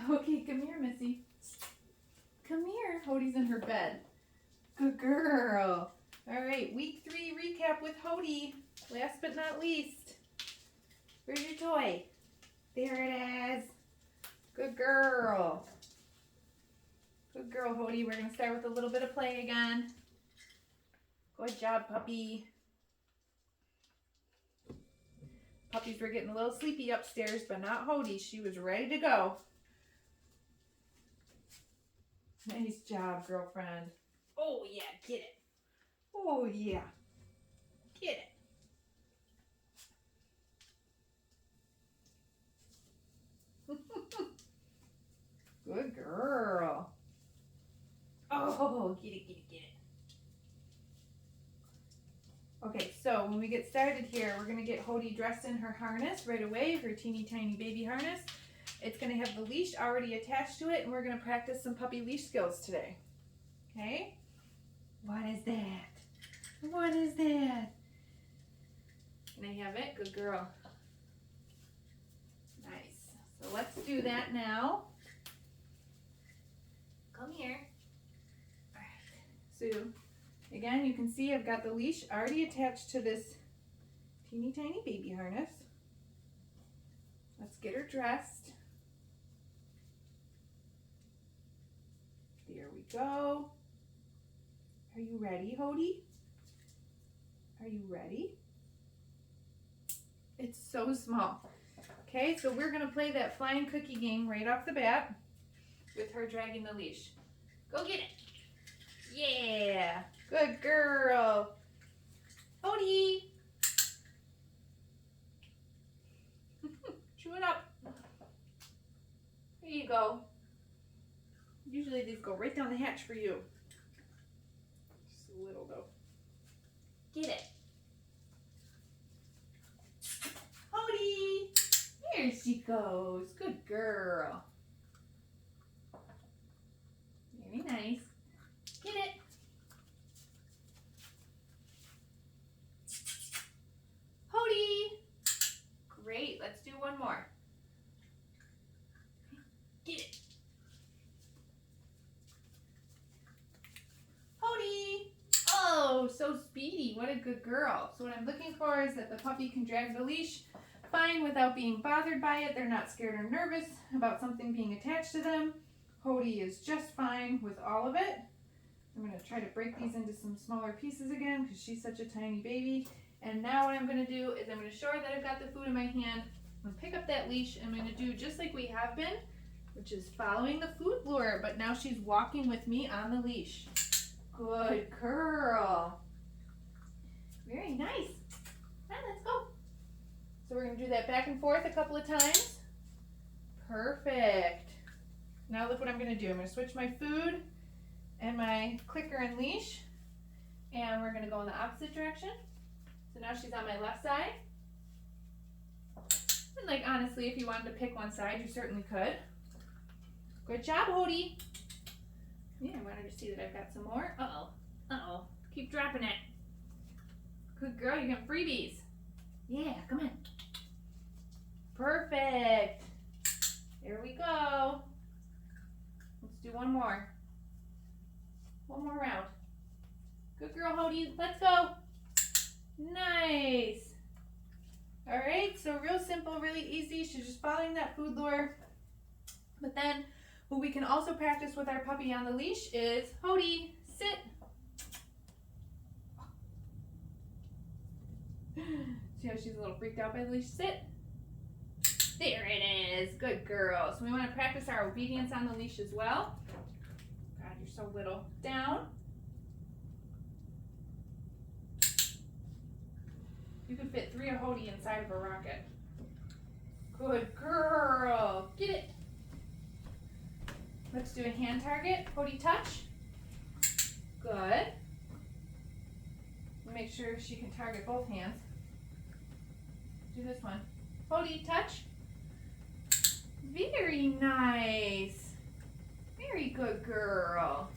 Okay, come here, Missy. Come here. Hody's in her bed. Good girl. All right, week 3 recap with Hody. Last but not least. Where's your toy? There it is. Good girl. Good girl, Hody. We're going to start with a little bit of play again. Good job, puppy. Puppies were getting a little sleepy upstairs, but not Hody. She was ready to go. Nice job, girlfriend. Oh, yeah, get it. Oh, yeah. Get it. Good girl. Oh, get it, get it, get it. Okay, so when we get started here, we're going to get Hody dressed in her harness right away, her teeny tiny baby harness. It's going to have the leash already attached to it, and we're going to practice some puppy leash skills today. Okay? What is that? What is that? Can I have it? Good girl. Nice. So let's do that now. Come here. All right. So again, you can see I've got the leash already attached to this teeny tiny baby harness. Let's get her dressed. There we go. Are you ready, Hody? Are you ready? It's so small. Okay, so we're going to play that flying cookie game right off the bat with her dragging the leash. Go get it. Yeah, good girl. Hody. Chew it up. There you go. Usually these go right down the hatch for you. Just a little though. Get it. Hody. There she goes. Good girl. Very nice. Get it. Hody. Great. Let's do one more. Get it. Hody. Oh, so speedy. What a good girl. So what I'm looking for is that the puppy can drag the leash fine without being bothered by it. They're not scared or nervous about something being attached to them. Hody is just fine with all of it. I'm going to try to break these into some smaller pieces again because she's such a tiny baby. And now what I'm going to do is I'm going to show her that I've got the food in my hand. I'm going to pick up that leash and I'm going to do just like we have been, which is following the food lure. But now she's walking with me on the leash. Good girl. Very nice. Now let's go. So we're going to do that back and forth a couple of times. Perfect. Now look what I'm going to do. I'm going to switch my food and my clicker and leash, and we're going to go in the opposite direction. So now she's on my left side. And like honestly, if you wanted to pick one side, you certainly could. Good job, Hody. Yeah, I wanted to see that I've got some more. Uh-oh. Uh-oh. Keep dropping it. Good girl, you got freebies. Yeah, come on. Perfect. There we go. Let's do one more. One more round. Good girl, Hody. Let's go. Nice. All right, so real simple, really easy. She's just following that food lure. But then what we can also practice with our puppy on the leash is, Hody, sit. See how she's a little freaked out by the leash? Sit. There it is. Good girl. So we want to practice our obedience on the leash as well. God, you're so little. Down. You could fit 3 of Hody inside of a rocket. Good girl. Get it. Let's do a hand target. Hody, touch. Good. Make sure she can target both hands. Do this one. Hody, touch. Very nice. Very good girl.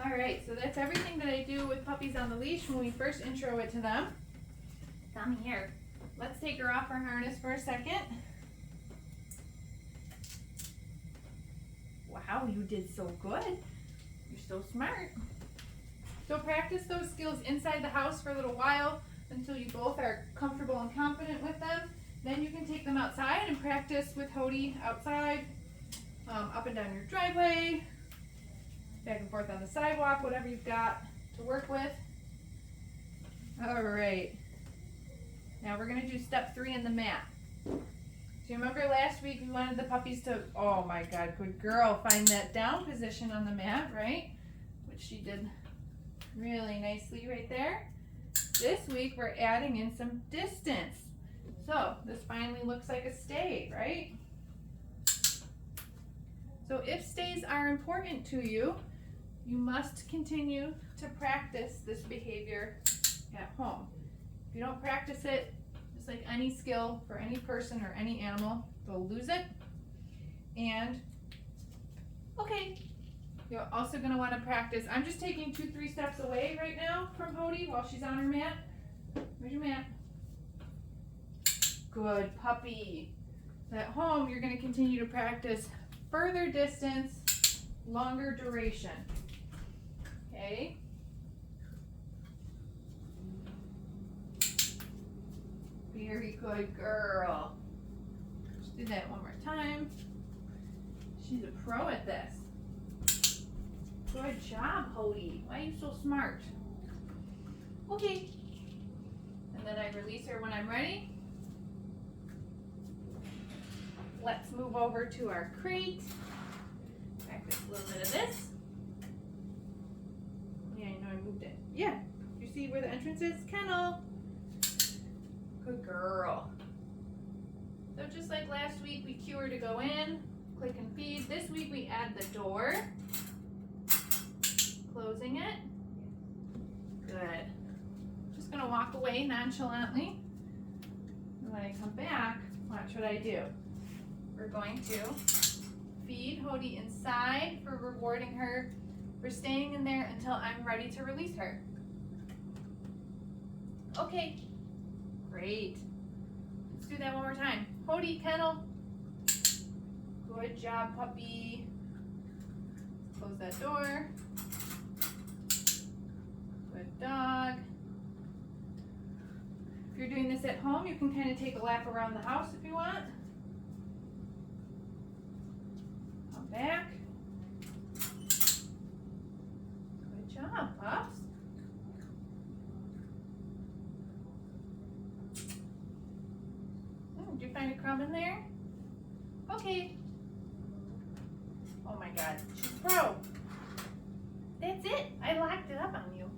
All right, so that's everything that I do with puppies on the leash when we first intro it to them. Come here. Let's take her off her harness for a second. Wow, you did so good. You're so smart. So practice those skills inside the house for a little while until you both are comfortable and confident with them. Then you can take them outside and practice with Hody outside, up and down your driveway, back and forth on the sidewalk, whatever you've got to work with. All right. Now we're gonna do step 3 in the mat. So you remember last week we wanted the puppies to, oh my God, good girl, find that down position on the mat, right? Which she did really nicely right there. This week we're adding in some distance. So this finally looks like a stay, right? So if stays are important to you, you must continue to practice this behavior at home. If you don't practice it, just like any skill for any person or any animal, they'll lose it. And okay, you're also going to want to practice. I'm just taking 2-3 steps away right now from Hody while she's on her mat. Where's your mat? Good puppy. So at home, you're going to continue to practice further distance, longer duration. Okay. Very good girl. Let's do that one more time. She's a pro at this. Good job, Hody. Why are you so smart? Okay. And then I release her when I'm ready. Let's move over to our crate. Practice a little bit of this. Yeah, I know I moved it. Yeah. You see where the entrance is? Kennel. Good girl. So just like last week, we cue her to go in, click and feed. This week we add the door. Closing it. Good. Just gonna walk away nonchalantly. And when I come back, watch what I do. We're going to feed Hody inside for rewarding her for staying in there until I'm ready to release her. Okay, great. Let's do that one more time. Hody, kennel. Good job, puppy. Close that door. Good dog. If you're doing this at home, you can kind of take a lap around the house if you want. Come back. Good job, pups. Did you find a crumb in there? Okay. Oh my God, she's a pro. That's it. I locked it up on you.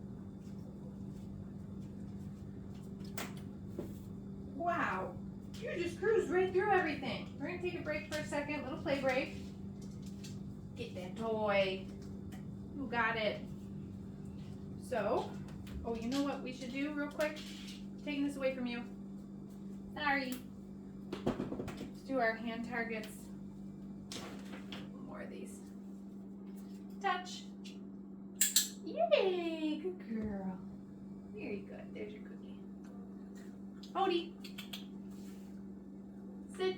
Wow. You just cruised right through everything. We're going to take a break for a second, little play break. Get that toy. You got it. So, oh, you know what we should do real quick? Taking this away from you. Sorry. Let's do our hand targets. More of these. Touch. Yay! Good girl. Very good. There's your cookie. Hody. Sit.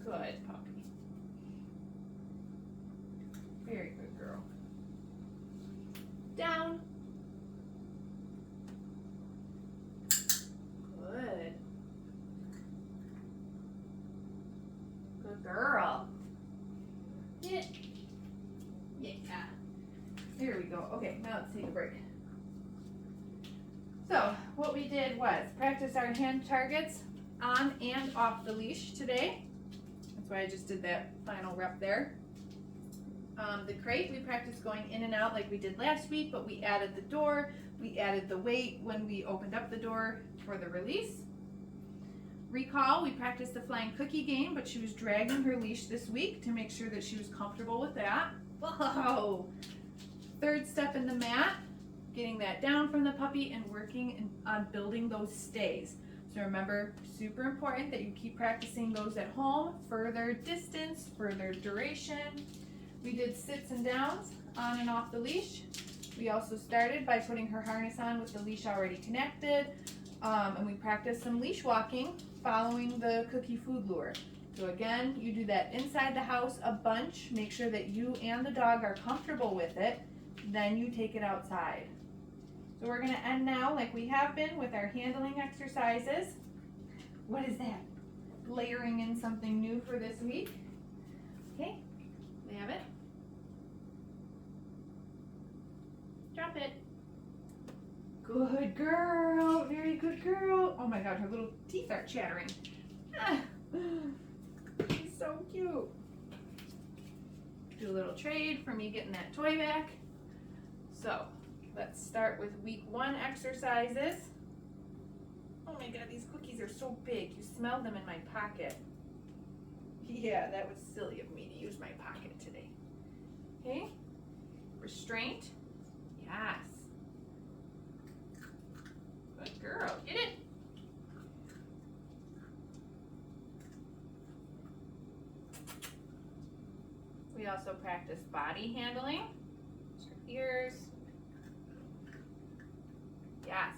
Good puppy. Very good girl. Down. Good. Good girl. Sit. Yeah. Here we go. Okay, now let's take a break. So, what we did was practice our hand targets on and off the leash today. That's why I just did that final rep there. The crate, we practiced going in and out like we did last week, but we added the door. We added the weight when we opened up the door for the release. Recall, we practiced the flying cookie game, but she was dragging her leash this week to make sure that she was comfortable with that. Whoa! Third step in the mat, getting that down from the puppy and working on building those stays. So remember, super important that you keep practicing those at home. Further distance, further duration. We did sits and downs on and off the leash. We also started by putting her harness on with the leash already connected. And we practiced some leash walking following the cookie food lure. So again, you do that inside the house a bunch. Make sure that you and the dog are comfortable with it. Then you take it outside. So we're going to end now like we have been with our handling exercises. What is that? Layering in something new for this week. Okay, we have it. Drop it. Good girl, very good girl. Oh my God, her little teeth are chattering. Ah, she's so cute. Do a little trade for me getting that toy back. So let's start with week 1 exercises. Oh my God, these cookies are so big. You smell them in my pocket. Yeah, that was silly of me to use my pocket today. Okay, restraint. Yes. Good girl, get it. We also practice body handling. Her ears. Yes.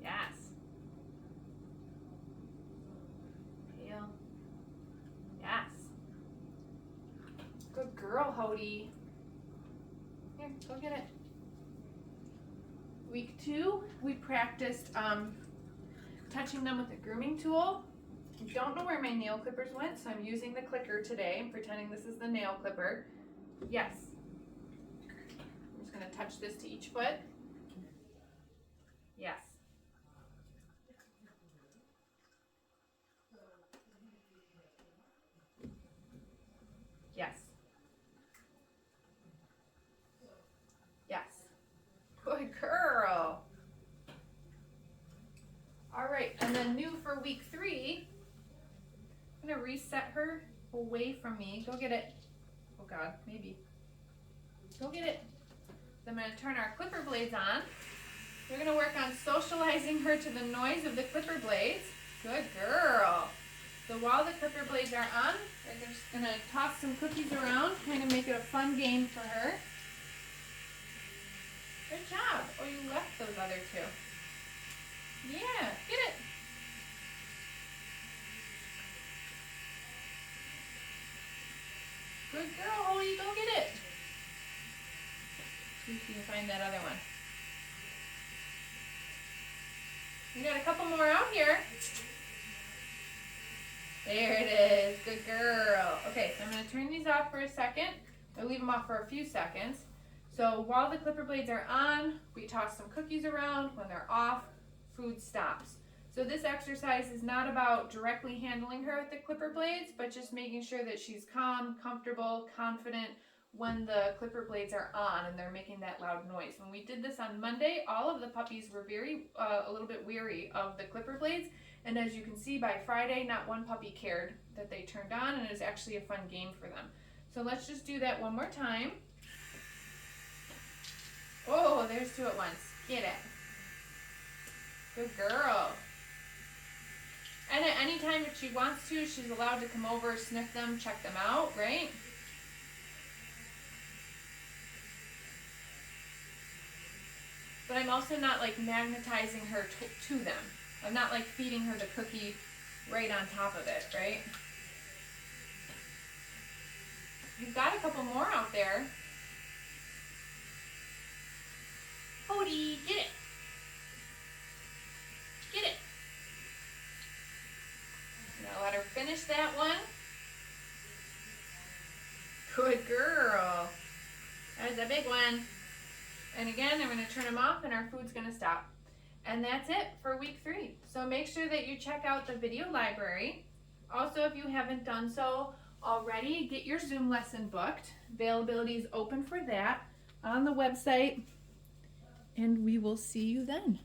Yes. Tail. Yes. Good girl, Hody. Here, go get it. Week 2, we practiced touching them with a grooming tool. I don't know where my nail clippers went, so I'm using the clicker today. I'm pretending this is the nail clipper. Yes. I'm just going to touch this to each foot. Yes. Yes. Yes. Good girl. All right, and then new for week 3, I'm gonna reset her away from me. Go get it. Oh God, maybe. Go get it. So I'm gonna turn our clipper blades on. We're gonna work on socializing her to the noise of the clipper blades. Good girl. So while the clipper blades are on, we're just gonna toss some cookies around, kind of make it a fun game for her. Good job. Oh, you left those other 2. Yeah, get it. Good girl, Holly, go get it. See if you can find that other one. We got a couple more out here. There it is. Good girl. Okay, so I'm going to turn these off for a second. I'll leave them off for a few seconds. So while the clipper blades are on, we toss some cookies around. When they're off, food stops. So this exercise is not about directly handling her with the clipper blades, but just making sure that she's calm, comfortable, confident when the clipper blades are on and they're making that loud noise. When we did this on Monday, all of the puppies were a little bit weary of the clipper blades. And as you can see, by Friday, not one puppy cared that they turned on, and it was actually a fun game for them. So let's just do that one more time. Oh, there's 2 at once. Get it. Good girl. And at any time if she wants to, she's allowed to come over, sniff them, check them out, right? But I'm also not like magnetizing her to them. I'm not like feeding her the cookie right on top of it, right? You've got a couple more out there. Hody, get it. Get it. Now let her finish that one. Good girl. There's a big one. And again, I'm going to turn them off and our food's going to stop. And that's it for week 3. So make sure that you check out the video library. Also, if you haven't done so already, get your Zoom lesson booked. Availability is open for that on the website. And we will see you then.